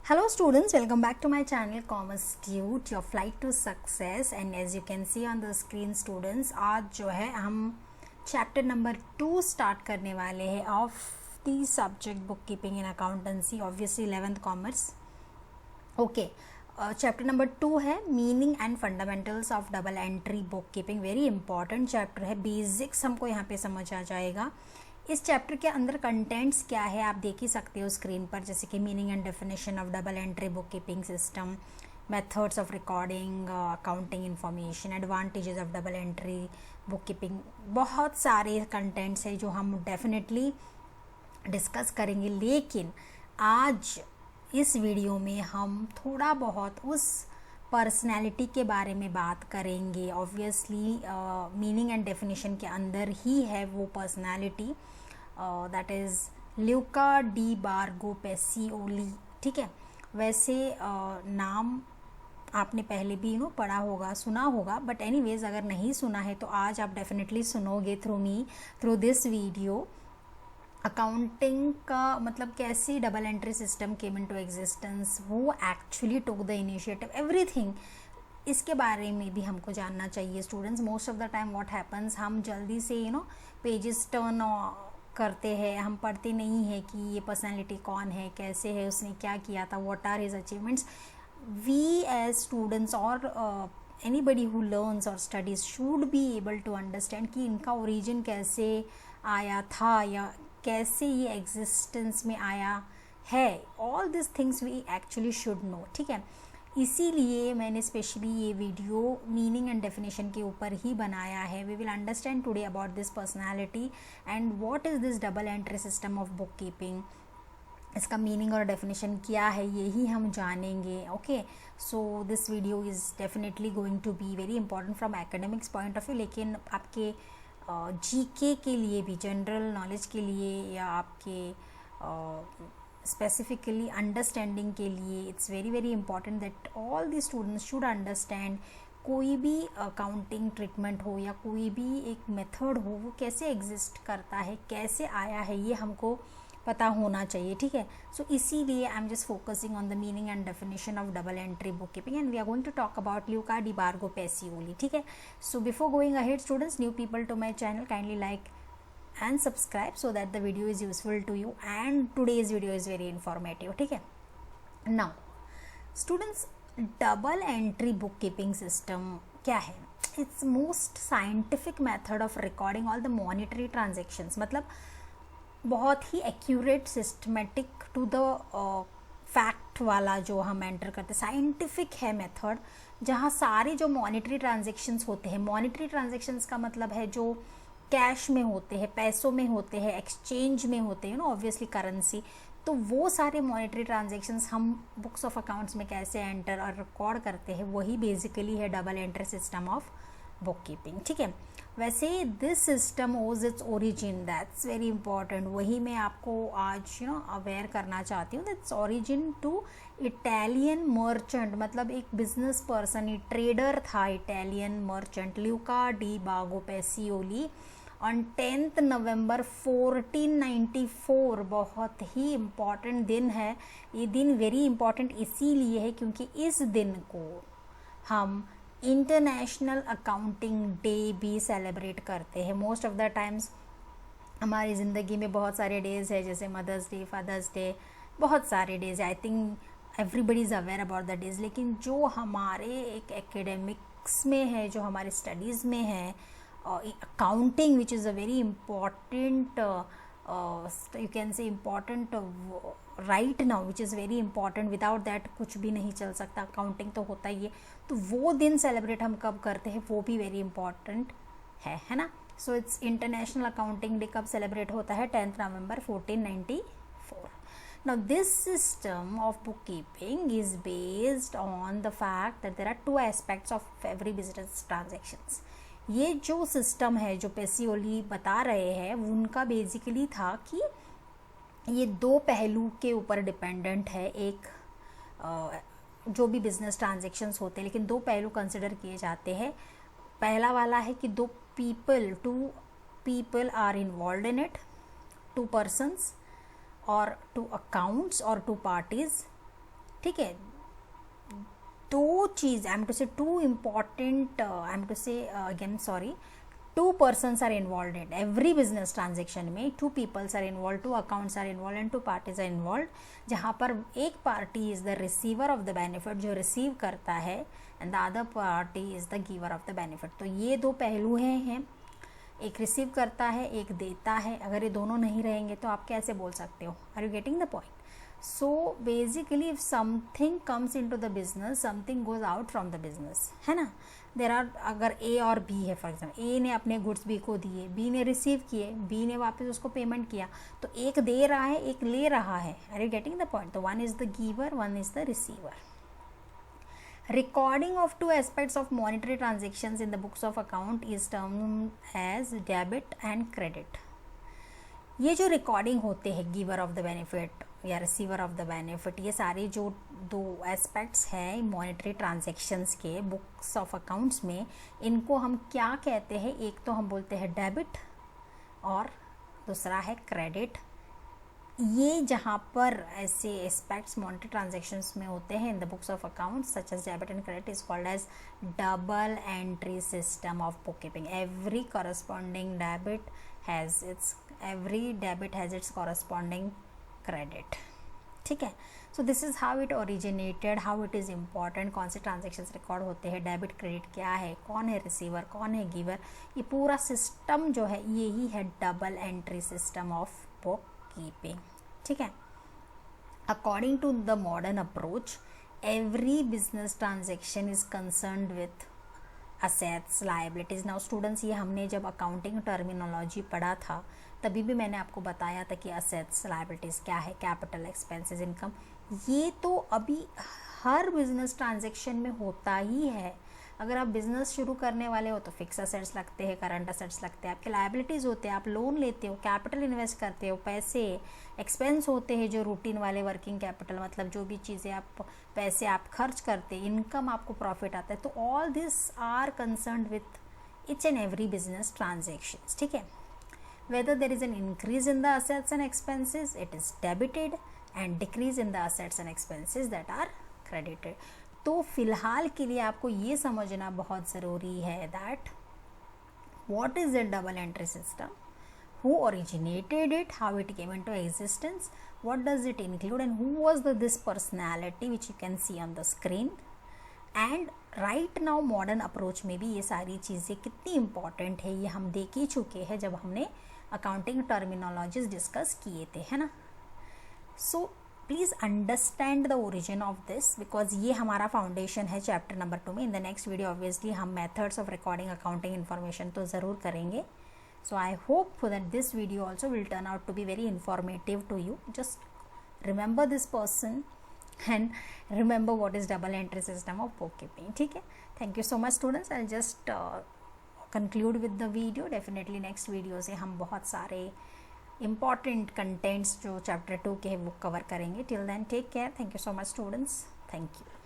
Hello students, welcome back to my channel Commerce Tute, your flight to success. And as you can see on the screen students, आज जो है हम chapter number 2 start करने वाले हैं of the subject book keeping in accountancy, obviously 11th commerce. Okay, chapter number 2 है meaning and fundamentals of double entry book keeping. Very important chapter है, basics हमको यहाँ पे समझ आ जाएगा. इस चैप्टर के अंदर कंटेंट्स क्या है आप देख ही सकते हो स्क्रीन पर, जैसे कि meaning and definition of double entry book keeping system, methods of recording accounting information, advantages of double entry book keeping. बहुत सारे कंटेंट्स हैं जो हम डेफिनेटली डिस्कस करेंगे, लेकिन आज इस वीडियो में हम थोड़ा बहुत उस पर्सनैलिटी के बारे में बात करेंगे. ऑब्वियसली मीनिंग एंड डेफिनेशन के अंदर ही है वो personality, that is Luca di Borgo Pacioli. ठीक है, वैसे नाम आपने पहले भी पढ़ा होगा, सुना होगा, बट एनीवेज अगर नहीं सुना है तो आज आप डेफिनेटली सुनोगे थ्रू दिस वीडियो. अकाउंटिंग का मतलब कैसी double entry system came into existence, वो actually took the initiative, everything इसके बारे में भी हमको जानना चाहिए students. Most of the time what happens, हम जल्दी से पेजेस टर्न करते हैं, हम पढ़ते नहीं है कि ये पर्सनैलिटी कौन है, कैसे है, उसने क्या किया था, what are his achievements. We as students और एनीबडी हु लर्न्स और studies should be able to understand कि इनका ओरिजिन कैसे आया था या कैसे ये एग्जिस्टेंस में आया है. All this things we actually should know. ठीक है, इसीलिए मैंने स्पेशली ये वीडियो मीनिंग एंड डेफिनेशन के ऊपर ही बनाया है. We will understand today about this personality and what is this double entry system of book keeping. इसका मीनिंग और डेफिनेशन क्या है यही हम जानेंगे. Okay, so this video is definitely going to be very important from academics point of view, लेकिन आपके GK के लिए भी, जनरल नॉलेज के लिए या आपके स्पेसिफिकली अंडरस्टैंडिंग के लिए it's very very important that all the students should understand. कोई भी अकाउंटिंग ट्रीटमेंट हो या कोई भी एक मेथड हो, वो कैसे एग्जिस्ट करता है, कैसे आया है, ये हमको पता होना चाहिए. ठीक है, सो इसीलिए I am just focusing on the meaning and definition of double entry book keeping and we are going to talk about Luca di Borgo Pacioli. ठीक है, so before going ahead students, new people to my channel, kindly like and subscribe so that the video is useful to you and today's video is very informative. ठीक है, now students, double entry bookkeeping system क्या है? It's most scientific method of recording all the monetary transactions. मतलब बहुत ही accurate, systematic to the fact वाला जो हम enter करते, साइंटिफिक है मेथड, जहाँ सारे जो मॉनिटरी ट्रांजेक्शन्स होते हैं, मॉनिटरी ट्रांजेक्शन्स का मतलब है जो कैश में होते हैं, पैसों में होते हैं, एक्सचेंज में होते हैं ऑब्वियसली करेंसी, तो वो सारे मॉनेटरी ट्रांजैक्शंस हम बुक्स ऑफ अकाउंट्स में कैसे एंटर और रिकॉर्ड करते हैं, वही बेसिकली है double entry system of book keeping. ठीक है, वैसे this system owes its origin, that's very important. वही मैं आपको आज अवेयर करना चाहती हूँ. That's origin to Italian merchant, मतलब एक बिजनेस पर्सन, ट्रेडर था, Italian merchant Luca di Borgo Pacioli on 10th November 1494. बहुत ही इम्पॉर्टेंट दिन है ये दिन. वेरी इंपॉर्टेंट इसीलिए है क्योंकि इस दिन को हम इंटरनेशनल अकाउंटिंग डे भी सेलिब्रेट करते हैं. मोस्ट ऑफ द टाइम्स हमारी ज़िंदगी में बहुत सारे डेज़ है, जैसे मदर्स डे, फादर्स डे, बहुत सारे days. I think everybody is aware about the days, लेकिन जो हमारे एक एकेडमिक्स में है, जो हमारे स्टडीज़ में है, accounting which is a very important you can say important right now, which is very important, without that कुछ भी नहीं चल सकता. अकाउंटिंग तो होता ही है, तो वो दिन सेलिब्रेट हम कब करते हैं वो भी वेरी इंपॉर्टेंट है ना. So it's international accounting day कब सेलिब्रेट होता है? 10th November 1494. Now this system of bookkeeping is based on the fact that there are two aspects of every business transactions. ये जो सिस्टम है जो पेसियोली बता रहे हैं, उनका बेसिकली था कि ये दो पहलू के ऊपर डिपेंडेंट है. एक जो भी बिजनेस ट्रांजैक्शंस होते हैं, लेकिन दो पहलू कंसिडर किए जाते हैं. पहला वाला है कि two people are involve in it, 2 persons or 2 accounts or 2 parties ठीक है, दो चीज, I am to say two important, I am to say again sorry, two persons are involved in every business transaction में, two peoples are involved, two accounts are involved and two parties are involved, जहाँ पर एक party is the receiver of the benefit, जो receive करता है, and the other party is the giver of the benefit. तो ये दो पहलू हैं, एक रिसीव करता है, एक देता है. अगर ये दोनों नहीं रहेंगे तो आप कैसे बोल सकते हो? Are you getting the point? So basically if something comes into the business, something goes out from the business, है ना. देर आर, अगर ए और बी है, फॉर एग्जाम्पल ए ने अपने गुड्स बी को दिए, बी ने रिसीव किए, बी ने वापस उसको पेमेंट किया, तो एक दे रहा है, एक ले रहा है. Are you getting the point? तो one is the giver, one is the receiver. Recording of two aspects of monetary transactions in the books of account is termed as debit and credit. ये जो recording होते हैं giver of the benefit या receiver of the benefit, ये सारे जो दो aspects हैं मॉनेटरी ट्रांजैक्शंस के बुक्स ऑफ अकाउंट्स में, इनको हम क्या कहते हैं? एक तो हम बोलते हैं डेबिट और दूसरा है क्रेडिट. ये जहाँ पर ऐसे एस्पेक्ट्स मॉनेटरी ट्रांजैक्शंस में होते हैं in the books of accounts such as debit and credit is called as double entry system of book keeping. Every corresponding debit has its, every debit has its corresponding credit. ठीक है. So this is how it originated, how it is important, कौन से transactions record होते हैं, debit credit क्या है, कौन है रिसीवर, कौन है गिवर. ये पूरा सिस्टम जो है यही है double entry system of book keeping. ठीक है. According to the modern approach, every business transaction is concerned with assets, liabilities. Now students, ये हमने जब अकाउंटिंग टर्मिनोलॉजी पढ़ा था तभी भी मैंने आपको बताया था कि असेट्स, लायबिलिटीज़ क्या है, कैपिटल, एक्सपेंसेस, इनकम. ये तो अभी हर बिजनेस ट्रांजैक्शन में होता ही है. अगर आप बिजनेस शुरू करने वाले हो तो फिक्स असेट्स लगते हैं, करंट असेट्स लगते हैं, आपके लायबिलिटीज़ होते हैं, आप लोन लेते हो, कैपिटल इन्वेस्ट करते हो, पैसे, एक्सपेंस होते हैं जो रूटीन वाले वर्किंग कैपिटल, मतलब जो भी चीज़ें आप पैसे आप खर्च करते हैं, इनकम आपको प्रॉफिट आता है. तो all this are concerned with each and every business transactions. ठीक है. Whether there is an increase in the assets and expenses, it is debited, and decrease in the assets and expenses that are credited. तो फिलहाल के लिए आपको ये समझना बहुत ज़रूरी है that what is a double entry system, who originated it, how it came into existence, what does it include, and who was this personality which you can see on the screen. And right now modern approach में भी ये सारी चीज़ें कितनी important है ये हम देख ही चुके हैं जब हमने अकाउंटिंग टर्मिनोलॉजीज डिस्कस किए थे, है ना. So please understand the origin of this because ये हमारा फाउंडेशन है चैप्टर नंबर 2 में. In the next video obviously हम methods of recording accounting information तो ज़रूर करेंगे. So I hope that this video also will turn out to be very informative to you. Just remember this person and remember what is double entry system of bookkeeping. ठीक है. Thank you so much students. I'll just conclude with the video. Definitely next video से हम बहुत सारे important contents जो chapter 2 के हैं वो cover करेंगे. Till then take care. Thank you so much students. Thank you.